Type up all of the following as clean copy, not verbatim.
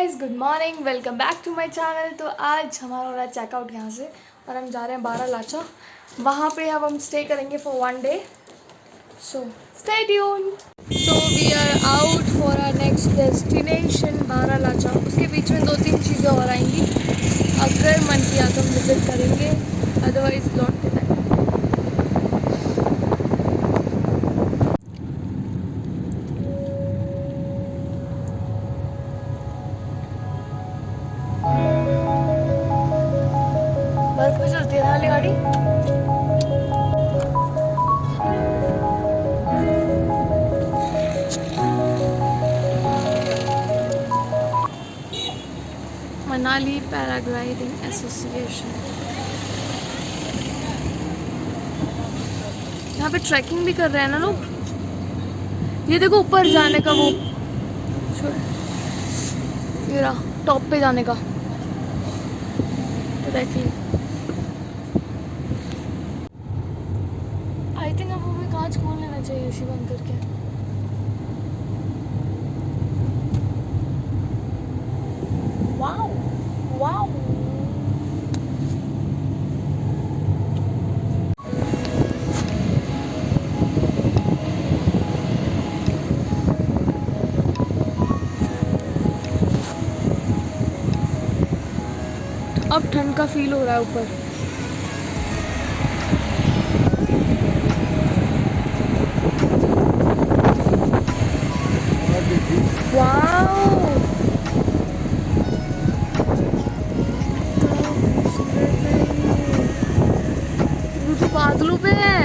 Guys, good morning, welcome back to my channel. तो आज हमारा हो रहा है चेकआउट यहाँ से और हम जा रहे हैं बारालाचा। वहाँ पे अब हम स्टे करेंगे for 1 day, so stay tuned. So we are out for our next destination Baralacha. उसके बीच में 2-3 चीज़ें और आएंगी, अगर मन किया तो हम विजिट करेंगे, अदरवाइज लौट के टाइम। बर्फ में चलती है वाली गाड़ी। Manali paragliding association. यहाँ पे ट्रैकिंग भी कर रहे हैं ना लोग। ये देखो ऊपर जाने का वो ये रहा, टॉप पे जाने का डायरेक्टली। आई थिंक अब हमें कांच खोल लेना चाहिए इसी बंद करके। वाओ वाओ, अब ठंड का फील हो रहा है ऊपर। वाओ, तो बादलों पे है।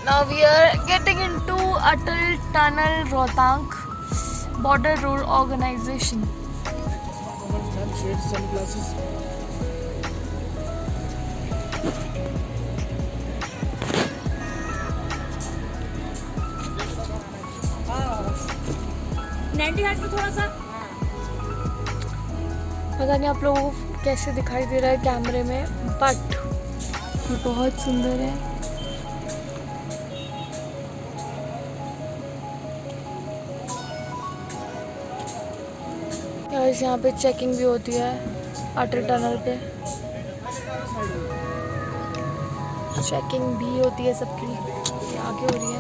Now we are getting into Atal Tunnel, Rohtang Border Road Organization. थोड़ा सा पता नहीं आप लोगों को कैसे दिखाई दे रहा है कैमरे में, बट बहुत सुंदर है। यहाँ पे चेकिंग भी होती है अटल टनल पे, चेकिंग भी होती है सबकी। ये आगे हो रही है।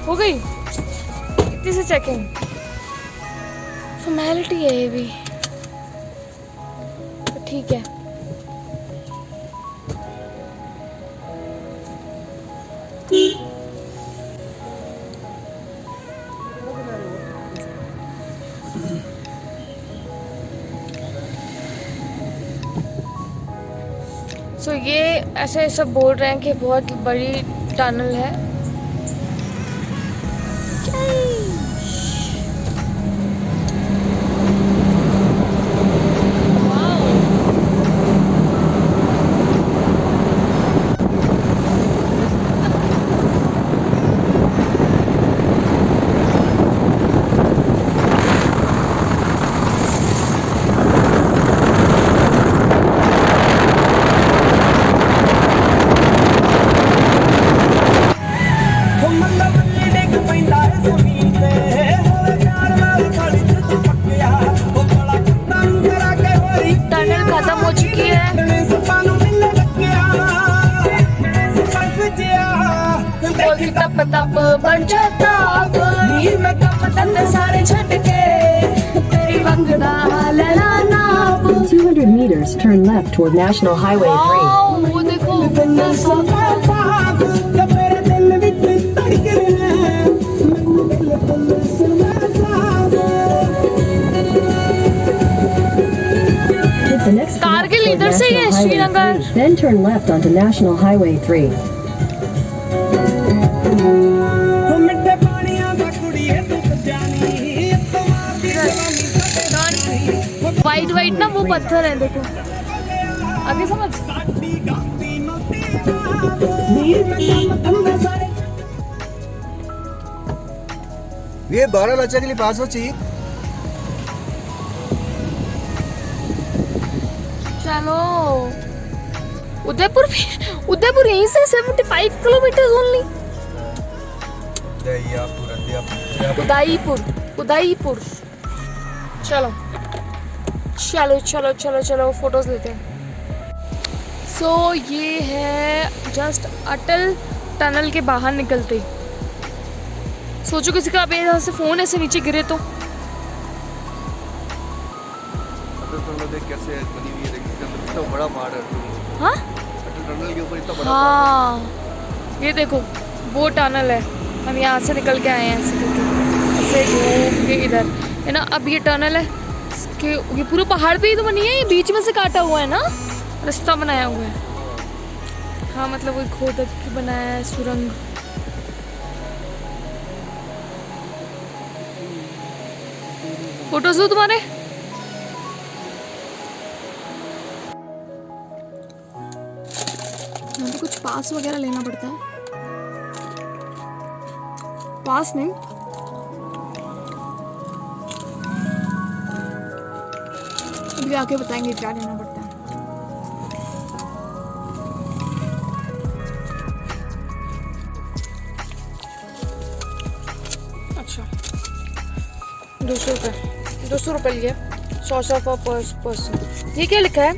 हो गई इतनी सी चेकिंग, फॉर्मेलिटी है ये भी, तो ठीक है। सो ये ऐसे सब बोल रहे हैं कि बहुत बड़ी टनल है। तप बन जाता नीर में कप तंद सारे झटके तेरी वंगड़ा ललाना। 200 meters turn left toward National Highway 3। वो देखो कितना साफ Then turn left onto National Highway 3. White white ना वो पत्थर है, देखो आगे समझ। ये 12 लाचा के लिए पास हो चाहिए। चलो उदयपुर भी, उदयपुर यहीं से 75 किलोमीटर ओनली। उदयपुर, उदयपुर। चलो चलो चलो चलो चलो फोटोज लेते हैं। सो ये है जस्ट अटल टनल के बाहर निकलते। सोचो किसी का अभी यहाँ से फोन ऐसे नीचे गिरे तो। कैसे बनी हुई है, इसके अंदर इतना बड़ा पहाड़ है। हाँ अटल टनल के ऊपर इतना बड़ा हाँ, ये देखो वो टनल है। हम यहाँ से निकल के आए हैं ऐसे करके, ऐसे घूम के इधर है ना। अब ये टनल है कि ये पूरे पहाड़ पे ही तो बनी है, ये बीच में से काटा हुआ है ना, रास्ता बनाया हुआ है। हाँ मतलब वो खोदक के बनाया है सुरंग। फोटोज दो तुम्हारे। यहाँ पे कुछ पास वगैरह लेना पड़ता है। पास नहीं, अभी आके बताएंगे क्या लेना पड़ता है। अच्छा 200 रुपये, 200 रुपये लिए, 100 पर पर्सन। ये क्या लिखा है?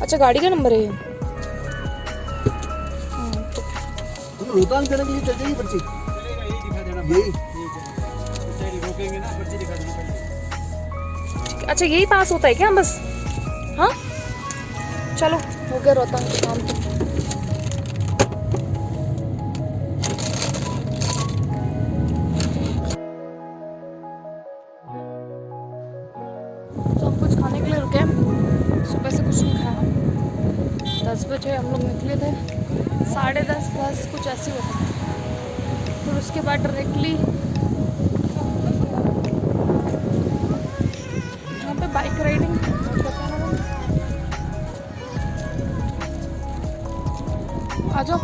अच्छा गाड़ी का नंबर है ये। रोहतांग जाने के लिए चल जाएगी पर्ची। यही रोकेंगे ना, पर्ची दिखा देंगे। अच्छा यही पास होता है क्या बस? हाँ चलो हो गया रोहतांग का काम तो। सब कुछ खाने के लिए रुके, सुबह से कुछ नहीं खाया। 10 बजे हम लोग निकले थे, 10:30 कुछ ऐसे होता है। फिर उसके बाद डायरेक्टली यहाँ पे बाइक राइडिंग आ जाओ।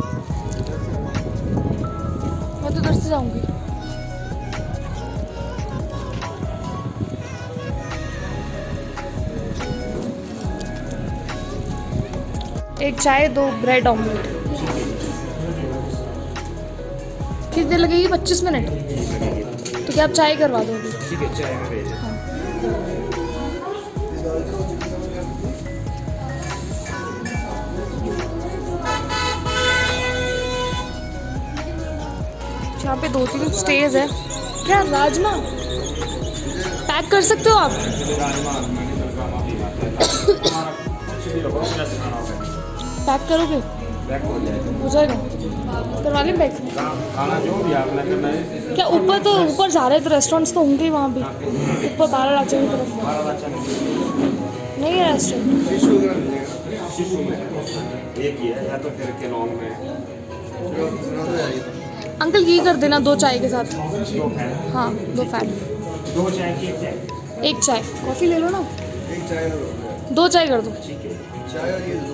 मैं तो उधर से जाऊंगी। एक चाय, 2 ब्रेड ऑमलेट। कितनी देर लगेगी? 25 मिनट। तो क्या आप चाय करवा दोगे? ठीक है, चाय में भेज। हाँ। यहाँ पे 2-3 स्टेज है। क्या राजमा पैक कर सकते हो आप? पैक करोगे? हो जाएगा। करवा लें पैक? खाना जो भी आपने करना है। क्या ऊपर तो ऊपर जा रहे हैं तो रेस्टोरेंट्स तो होंगे ही वहाँ पे ऊपर 12 लाचा की तरफ। नहीं है रेस्टोरेंट। शिशु में एक ही है, या तो फिर केलोंग में। अंकल ये कर देना 2 चाय के साथ। 2 फैन। हाँ 2 फैन। 2 चाय की एक चाय। एक चाय, कॉफ़ी ले लो ना। एक चाय और 2 चाय कर दो। ठीक है, चाय और ये दो।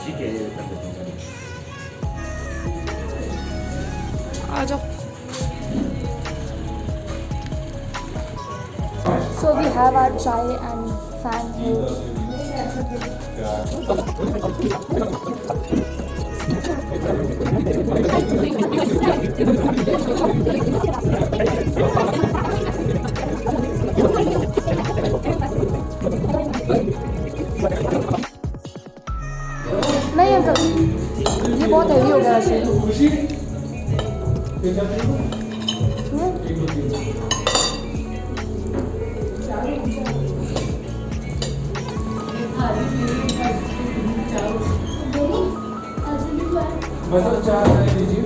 ठीक है, ये कर देता हूँ। आ जाओ। So we have our chai and fan here. नहीं अंकल ये बहुत हैवी हो गया वैसे। बस 4 दीजिए।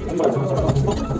Thank you.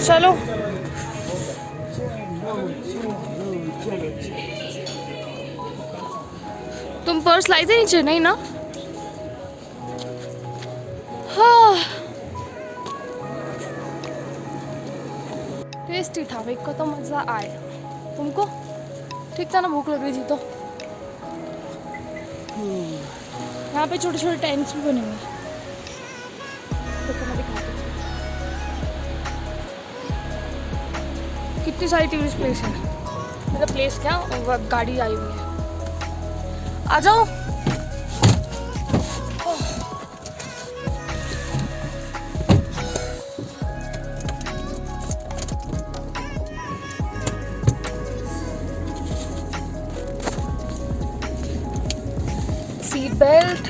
चलो तुम पर्स लाई थे नीचे नहीं ना? हाँ टेस्टी था, मेरे को तो मज़ा आया। तुमको ठीक था ना? भूख लग रही थी तो यहाँ पे छोटे छोटे टेंट्स भी बने हुए हैं। देखो मैं दिखाती हूँ कितनी सारी टूरिस्ट प्लेस है। मतलब प्लेस क्या, गाड़ी आई हुई है। आ जाओ। Seat belt.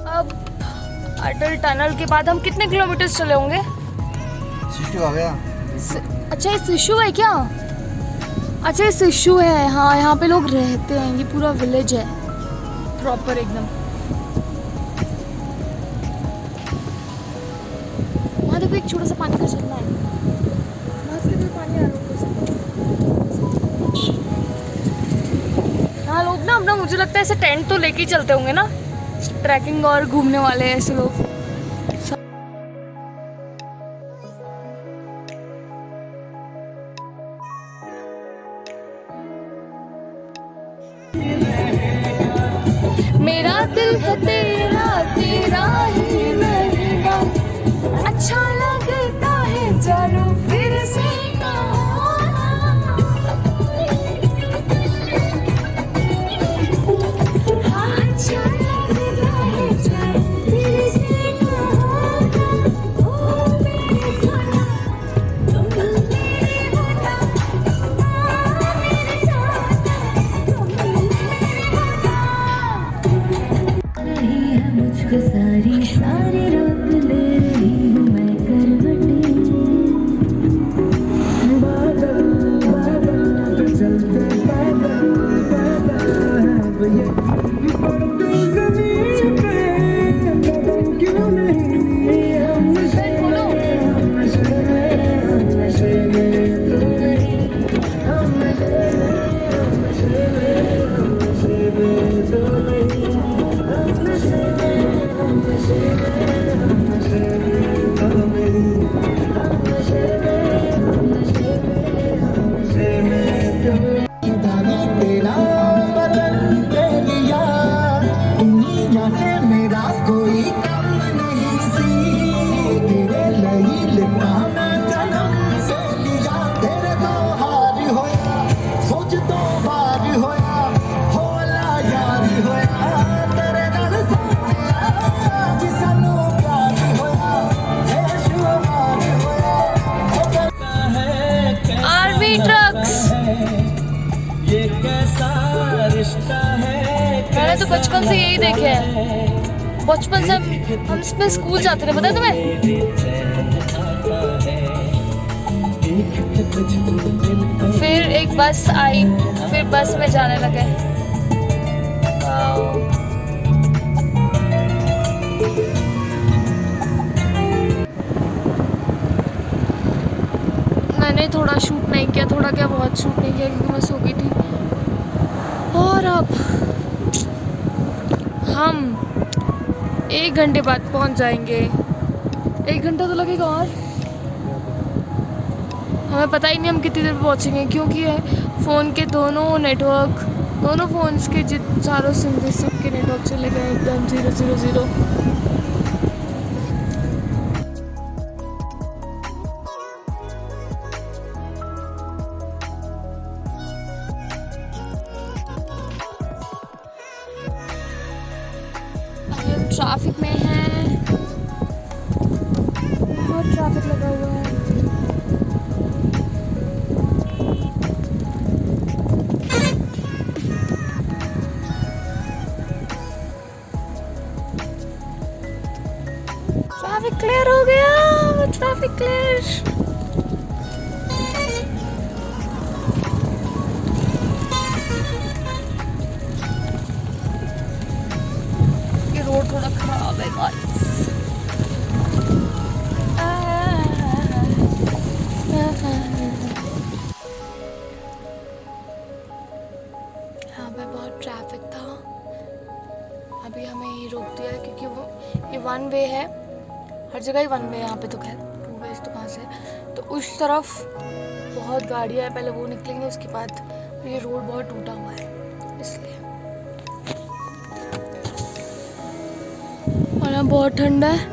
अब अटल टनल के बाद हम कितने किलोमीटर चले होंगे? शिशु आ गया। अच्छा ये शिशु है क्या? अच्छा ये शिशु है, हाँ यहाँ पे लोग रहते हैं, ये पूरा विलेज है प्रॉपर एकदम। वहाँ देखो एक छोटा सा पानी का झरना है, वहाँ से भी पानी आ रहा है। यहाँ लोग ना अपना, मुझे लगता है ऐसे टेंट तो लेके ही चलते होंगे ना, ट्रैकिंग और घूमने वाले ऐसे लोग। मेरा दिल है तेरा, तेरा ही मेरा, अच्छा लगता है चलो फिर से सारी सारी रात ले रही हूँ मैं करवटें। मैंने तो बचपन से यही देखे हैं, बचपन से हम इसमें स्कूल जाते थे, पता है तुम्हें? फिर एक बस आई, फिर बस में जाने लगे। मैंने थोड़ा शूट नहीं किया, थोड़ा क्या बहुत शूट नहीं किया क्योंकि मैं सो गई थी। और अब हम 1 घंटे बाद पहुंच जाएंगे। 1 घंटा तो लगेगा और हमें पता ही नहीं हम कितनी देर में पहुंचेंगे, क्योंकि फ़ोन के दोनों नेटवर्क, दोनों फ़ोन्स के चारों सिम सबके नेटवर्क चले गए एकदम 000। ट्रैफिक में हैं, बहुत ट्रैफिक लगा हुआ है। ट्रैफिक क्लियर हो गया, ट्रैफिक क्लियर। रोड थोड़ा खराब है गाइस। यहाँ पे बहुत ट्रैफिक था, अभी हमें ये रोक दिया है क्योंकि वो ये वन वे है, हर जगह ही वन वे है यहाँ पे, तो खैर टू वेज तो कहाँ से, तो उस तरफ बहुत गाड़ियाँ है, पहले वो निकलेंगे उसके बाद। ये रोड बहुत टूटा हुआ है इसलिए, और यहाँ बहुत ठंडा है।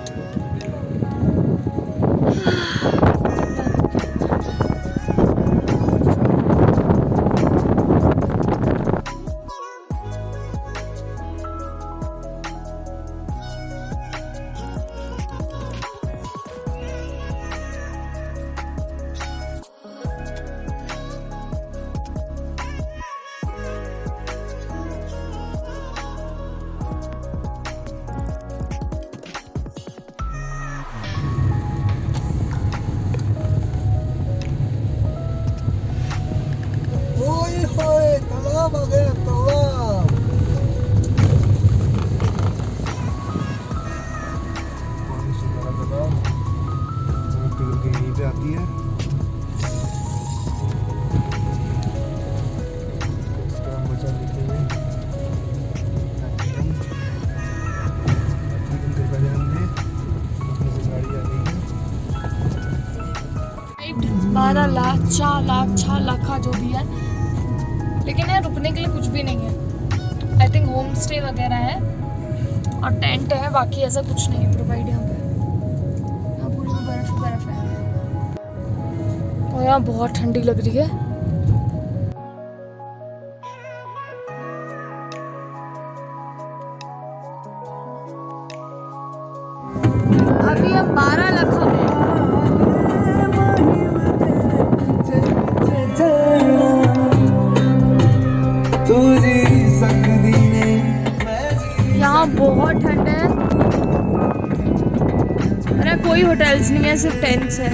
ओए होए, तालाब आ गया, तालाब। पानी से भरा तालाब, बहुत पिघल के यहीं पे आती है। इसका मजा लेते हुए पहले हमने अपने से गाड़ी आ गई है। 12 लाख 4 लाख 6 लाख का जो भी है, लेकिन यार रुकने के लिए कुछ भी नहीं है। आई थिंक होम स्टे वगैरह है और टेंट है, बाकी ऐसा कुछ नहीं है प्रोवाइड यहाँ पे। यहाँ पूरी में बर्फ ही बर्फ है और यहाँ बहुत ठंडी लग रही है। अभी हम 12 लाख में यहाँ बहुत ठंड है। अरे कोई होटल्स नहीं है, सिर्फ टेंट्स है।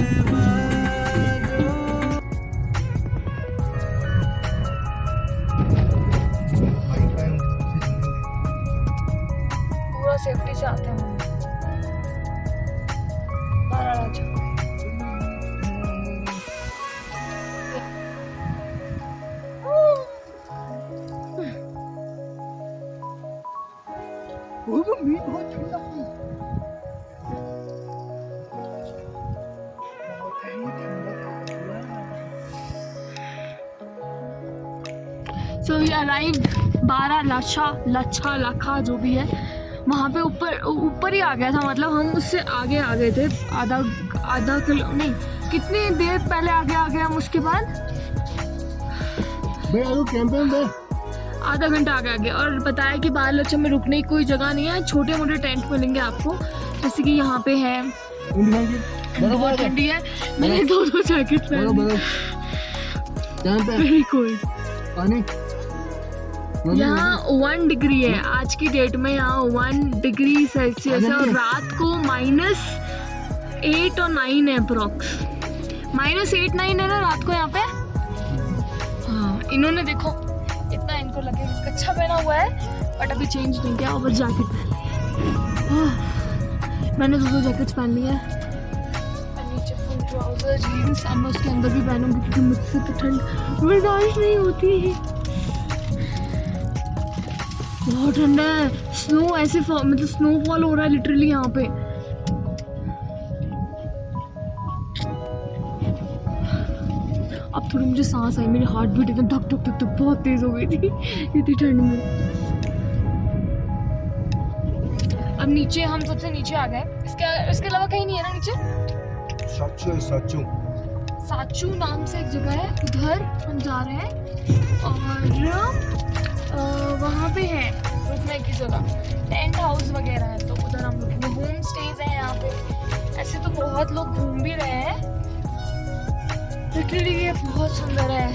पूरा सेफ्टी से आते हैं। बहुत ठंडा है। So we arrived 12 लाखा जो भी है वहाँ पे ऊपर ही आ गया था, मतलब हम उससे आगे आ गए थे, आधा किलो नहीं, कितनी देर पहले आगे आ गए हम। उसके बाद आधा घंटा आगे आ गए और बताया कि 12 लाख में रुकने की कोई जगह नहीं है, छोटे मोटे टेंट मिलेंगे आपको, जैसे कि यहाँ पे है। बहुत ठंडी है, मैंने 2 जैकेट पहने। कोई यहाँ 1 डिग्री है आज की डेट में, यहाँ 1 डिग्री सेल्सियस है और रात को -8 और 9 है अप्रॉक्स। -8-9 है ना रात को यहाँ पे। हाँ, इन्होंने देखो इतना इनको लगे कच्छा पहना हुआ है, बट अभी चेंज नहीं किया, और जैकेट पहन ली है। मैंने 2 जैकेट्स पहन ली है, नीचे फुल ट्राउजर जीन्स, और मैं उसके अंदर भी पहनूंगी क्योंकि मुझसे तो ठंड बर्दाश्त नहीं होती है। बहुत ठंडा है, स्नो ऐसे मतलब स्नोफॉल हो रहा है लिटरली यहाँ पे। अब थोड़ी मुझे सांस आई, मेरी हार्ट बीट एकदम धक धक धक धक बहुत तेज हो गई थी इतनी ठंड में। अब नीचे हम सबसे नीचे आ गए, इसके अलावा कहीं नहीं है ना नीचे। साचू नाम से एक जगह है, उधर हम जा रहे हैं और वहाँ पे है रुकने घूमने की जगह, टेंट हाउस वगैरह है, तो उधर हम रुकेंगे। होम स्टेज है यहाँ पे। ऐसे तो बहुत लोग घूम भी रहे हैं, लिटरली ये बहुत सुंदर है।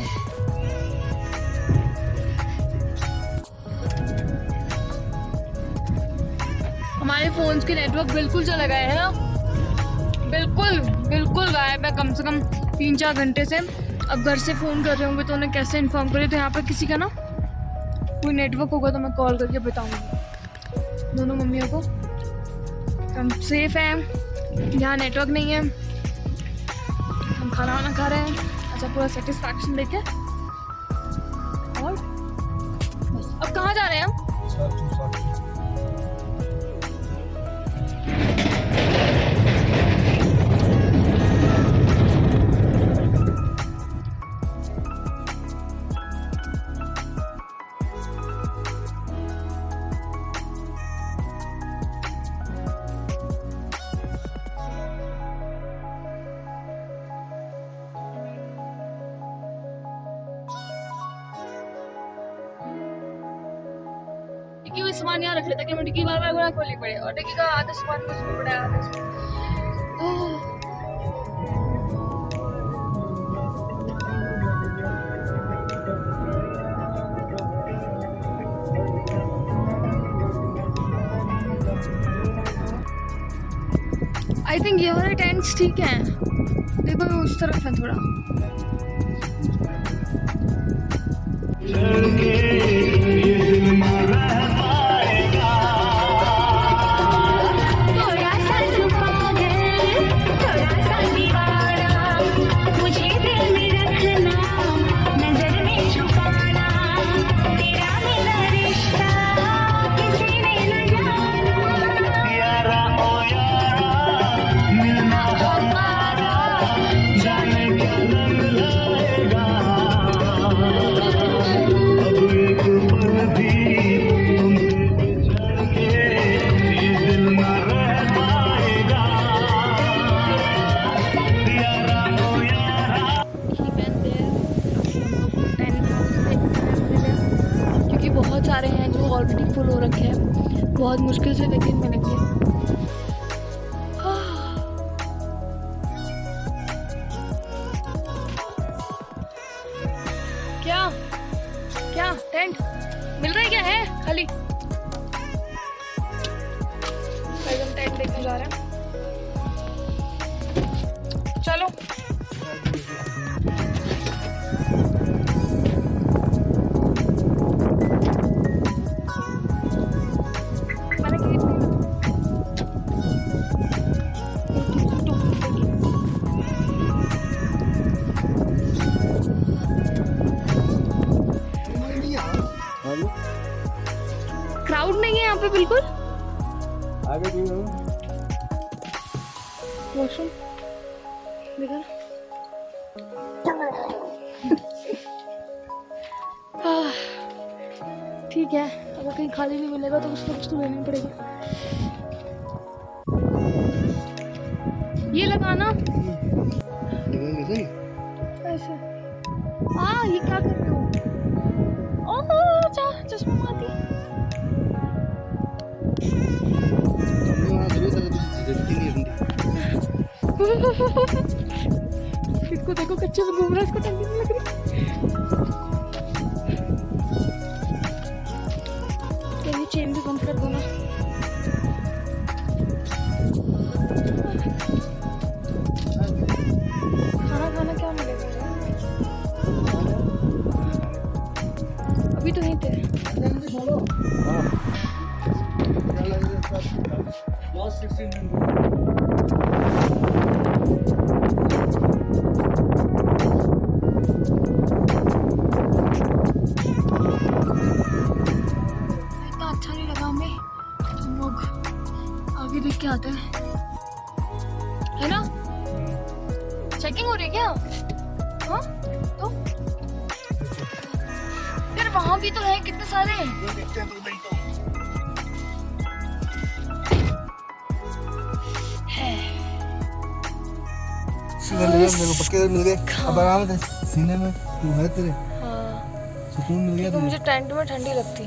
हमारे फोन्स के नेटवर्क बिल्कुल चले गए हैं ना, बिल्कुल बिल्कुल गायब है, कम से कम 3-4 घंटे से। अब घर से फ़ोन कर रहे होंगे तो उन्हें कैसे इन्फॉर्म करें। तो यहाँ पर किसी का ना कोई नेटवर्क होगा तो मैं कॉल करके बताऊँगी दोनों मम्मियों को। हम सेफ हैं, यहाँ नेटवर्क नहीं है, हम खाना वाना खा रहे हैं, अच्छा पूरा सेटिस्फैक्शन देके। और बस अब कहाँ जा रहे हैं हम? डिक्की में सामान यहाँ रख लेता कि मैं डिक्की बार खोलनी पड़े, और डिक्की का आधा सामान तो उसमें पड़ा है, आधा आई थिंक ये वाले टेंट्स ठीक हैं। देखो ये उस तरफ है थोड़ा। बहुत सारे हैं जो ऑलरेडी फुल हो रखे हैं, बहुत मुश्किल से लेकिन मिलेंगे। क्या क्या टेंट मिल रहा है? क्या है खाली? हम टेंट देखने जा रहे हैं, चलो। क्राउड नहीं है यहाँ पे बिल्कुल। आगे वॉशरूम देखा। ठीक है, अगर कहीं खाली भी मिलेगा तो उसको कुछ तो लेनी पड़ेगी। ये लगाना ऐसे। ये क्या कर रहे हो? ओह चश्मा माती। इसको देखो कच्चे में घूम रहा है, इसको ठंडी नहीं लग रही। ये चेन भी बंद कर दो ना। खाना खाना क्या मिलेगा? अभी तो नहीं थे। इतना अच्छा नहीं लगा हमें, हम लोग आगे देख के आते हैं, है ना? चेकिंग हो रही है क्या? हाँ तो फिर वहाँ भी तो है कितने सारे। मेरे को पक्के मिल गए। अब आराम से सीने में तू है तेरे। हाँ सुकून मिल गया। मुझे टेंट में ठंडी लगती।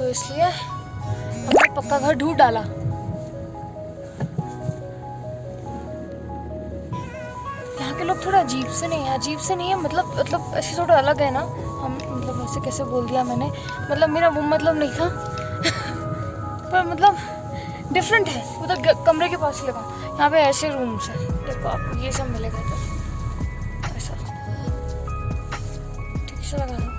तो इसलिए हमने पक्का घर ढूंढ डाला। यहाँ के लोग थोड़ा अजीब से नहीं है, मतलब ऐसे थोड़ा अलग है ना। हम मतलब ऐसे कैसे बोल दिया मैंने, मतलब मेरा वो मतलब नहीं था पर मतलब डिफरेंट है। उधर कमरे के पास लगा, यहाँ पे ऐसे रूम्स हैं, देखो आपको ये सब मिलेगा इधर ऐसा, ठीक से लगा लो।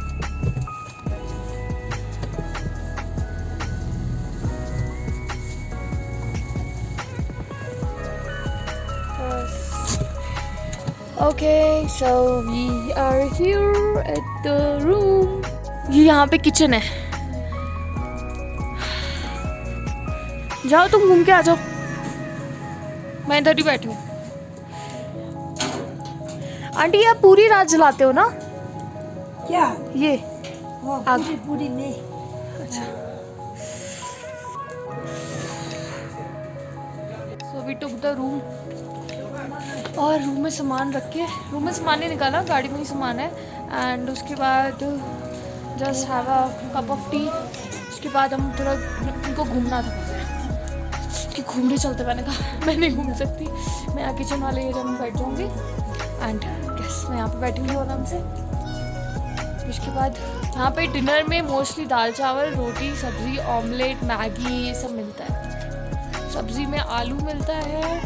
Okay, so we are here at the room. ये यहाँ पे किचन है। जाओ तुम घूम के आ जाओ, मैं इधर ही बैठी हूँ। आंटी आप पूरी रात जलाते हो ना? क्या? ये वो आग। पूरी नहीं। अच्छा। So we took the room और रूम में सामान रख के, रूम में सामान नहीं निकाला, गाड़ी में ही सामान है। एंड उसके बाद just have a cup of T. उसके बाद हम थोड़ा उनको घूमना था कि घूमने चलते। मैंने कहा मैं नहीं घूम सकती, मैं यहाँ किचन वाले एरिया में बैठ जाऊँगी। एंड यस मैं यहाँ पे बैठी हुई आराम से। उसके बाद यहाँ पे डिनर में मोस्टली दाल चावल, रोटी, सब्ज़ी, ऑमलेट, मैगी ये सब मिलता है। सब्ज़ी में आलू मिलता है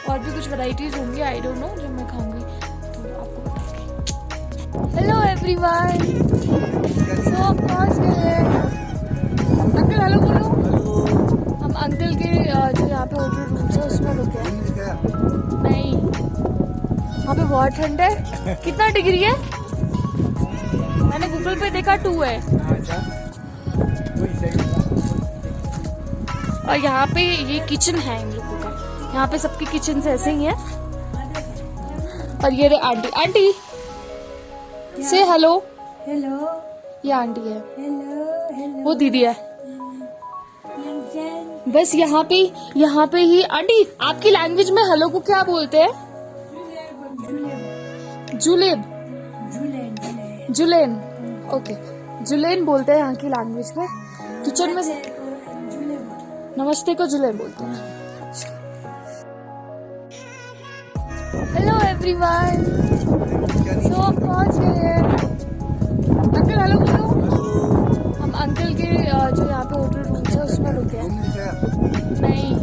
और भी कुछ वैरायटीज़ होंगी, आई डोंट नो, जो मैं खाऊंगी तो आपको बताऊंगी। हेलो एवरीवन, सो आप पहुंच गए हैं। अंकल हेलो बोलो। हम अंकल के जो यहाँ पे होटल रूम्स है उसमें रुके हैं। नहीं, यहाँ पे बहुत ठंड है। कितना डिग्री है? मैंने गूगल पे देखा 2 है। और यहाँ पे ये किचन है इन लोगों का, यहाँ पे सबकी किचन से ऐसे ही है। और ये रे आंटी से हेलो। हेलो ये आंटी है, हेलो हेलो। वो दीदी है। बस यहाँ पे ही आंटी आपकी लैंग्वेज में हेलो को क्या बोलते हैं? जुलेब। जुलेन। ओके, जुलेन बोलते हैं यहाँ की लैंग्वेज में। किचन में नमस्ते को जुलेन बोलते हैं। हेलो एवरीवन, सो आप पहुंच गए हैं। अंकल हेलो बोलो। हम अंकल के जो यहाँ पे होटल रूम्स है उसमें रुके हैं। नहीं,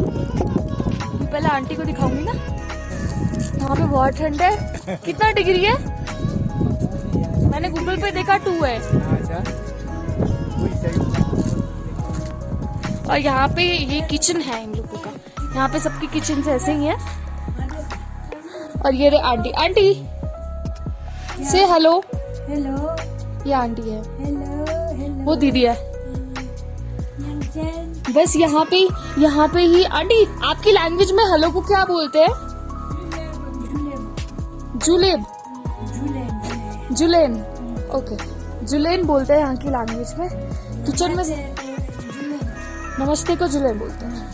पहले आंटी को दिखाऊंगी ना। यहाँ पे बहुत ठंड है। कितना डिग्री है? मैंने गूगल पे देखा 2 है। और यहाँ पे ये किचन है इन लोगों का, यहाँ पे सबकी किचन से ऐसे ही है। और ये रे आंटी से हेलो। हेलो ये आंटी है, हेलो हेलो। वो दीदी है। बस यहाँ पे ही आंटी आपकी लैंग्वेज में हेलो को क्या बोलते हैं? जुलेब। जुलेन। ओके, जुलेन बोलते हैं यहाँ की लैंग्वेज में। किचन में नमस्ते को जुलेन बोलते हैं।